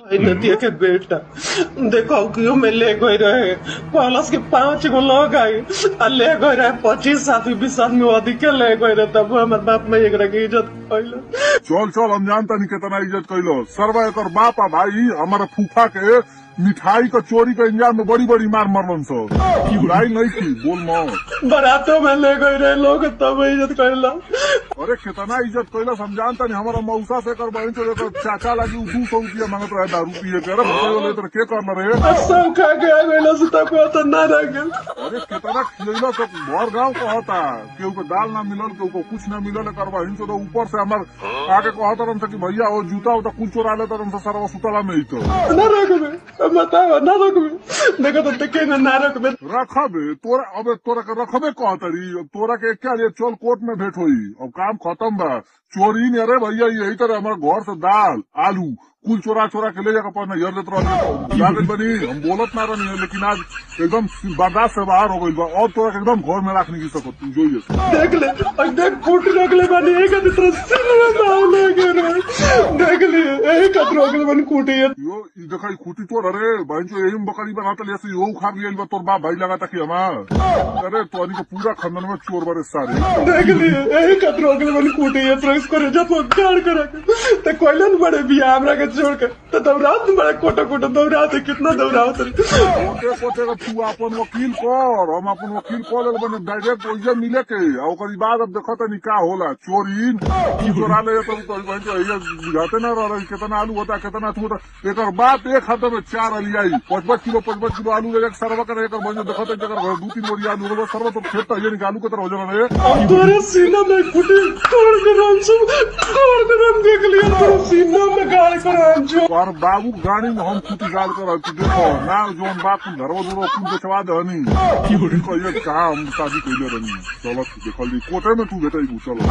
नदिया के बेटा देखो क्यों में ले गए रहे कहलस के 5 गो लोग आई आ ले गए रहे 25 आदमी 20 आदमी अधिक ले गए रहे तब हमारे बाप में एक की इज्जत कैलो। चल चल हम जानता नहीं कितना इज्जत कैलो सरवा एक बापा भाई हमारा फूफा के मिठाई का चोरी का इंजाम में बड़ी बड़ी मार मरलन सो बुराई नहीं थी बोल मत बरातों में ले गए रहे लोग तब इज्जत कैला। अरे कितना इज्जत कैला हम जानता नहीं हमारा मौसा से कर बहन चले कर चाचा लगी 200 रुपया मांगत रहे दारू पिए के अरे तो के करना रहे सब खा के आ गए से तब तो ना रह गए। अरे कितना खिलैला तो भर गाँव कहता केहू को दाल ना मिलल केहू को कुछ ना मिलल कर बहन तो ऊपर से हमार आके कहता रहा कि भैया वो जूता उता कुल चोरा लेता रहा सारा सुतला में ही तो ना रखबे बताओ ना रखबे देखो तो देखे ना रखबे रखबे तोरा अब तोरा के रखबे कहतरी तोरा के क्या रे चल कोर्ट में भेंट होई अब काम खत्म बा चोरी नहीं अरे भैया यही तरह हमारे घर से दाल आलू कुल चोरा चोरा के ले जाकर पड़ना यार लेते बनी हम बोलत ना रही लेकिन आज एकदम बर्दाश्त से बाहर हो गई बा और तोरा एकदम घर में रखने की सकत तू जो देख ले और देख फूट रख ले बनी एक देख ले यही कत रोक ले बनी कूटी यो देखा खूटी तो अरे भाई जो यही बकरी बनाता ले यो खा लिया बा तोर बाप भाई लगाता कि हमार अरे तो को पूरा खानदान में चोर बारे सारे देख ले यही कत रोक ले बनी कूटी करे जब गाड़ कर तो कोयलन बड़े बिया हमरा के छोड़ के तो दौड़ा तुम बड़ा कोटा कोटा दौड़ा थे कितना दौड़ा कोटे कोटे का तू अपन वकील कर हम अपन वकील कर ले बने डायरेक्ट ओइजे मिले के ओकर बाद अब देखो तो निकाह होला चोरी चोरा ले तो बुझाते ना रह कितना आलू होता कितना होता एक बात एक हाथ में 4 अलियाई 55 किलो आलू ले सरवा कर एक बन देखो तो जगह 2-3 बोरी आलू हो सरवा तो खेत ये निकालू के तरह हो जाना रे तोरे सीना में फुटी तोड़ के रंग देख लिया तोरे सीना में गाड़ कर और बाबू गाड़ी में हम फूटी गाल कर देखो ना जोन बात धरो धरो कुल बेचवा दहनी ये कहा हम शादी कैले रहनी चलो देखल कोटे में तू बेटा चलो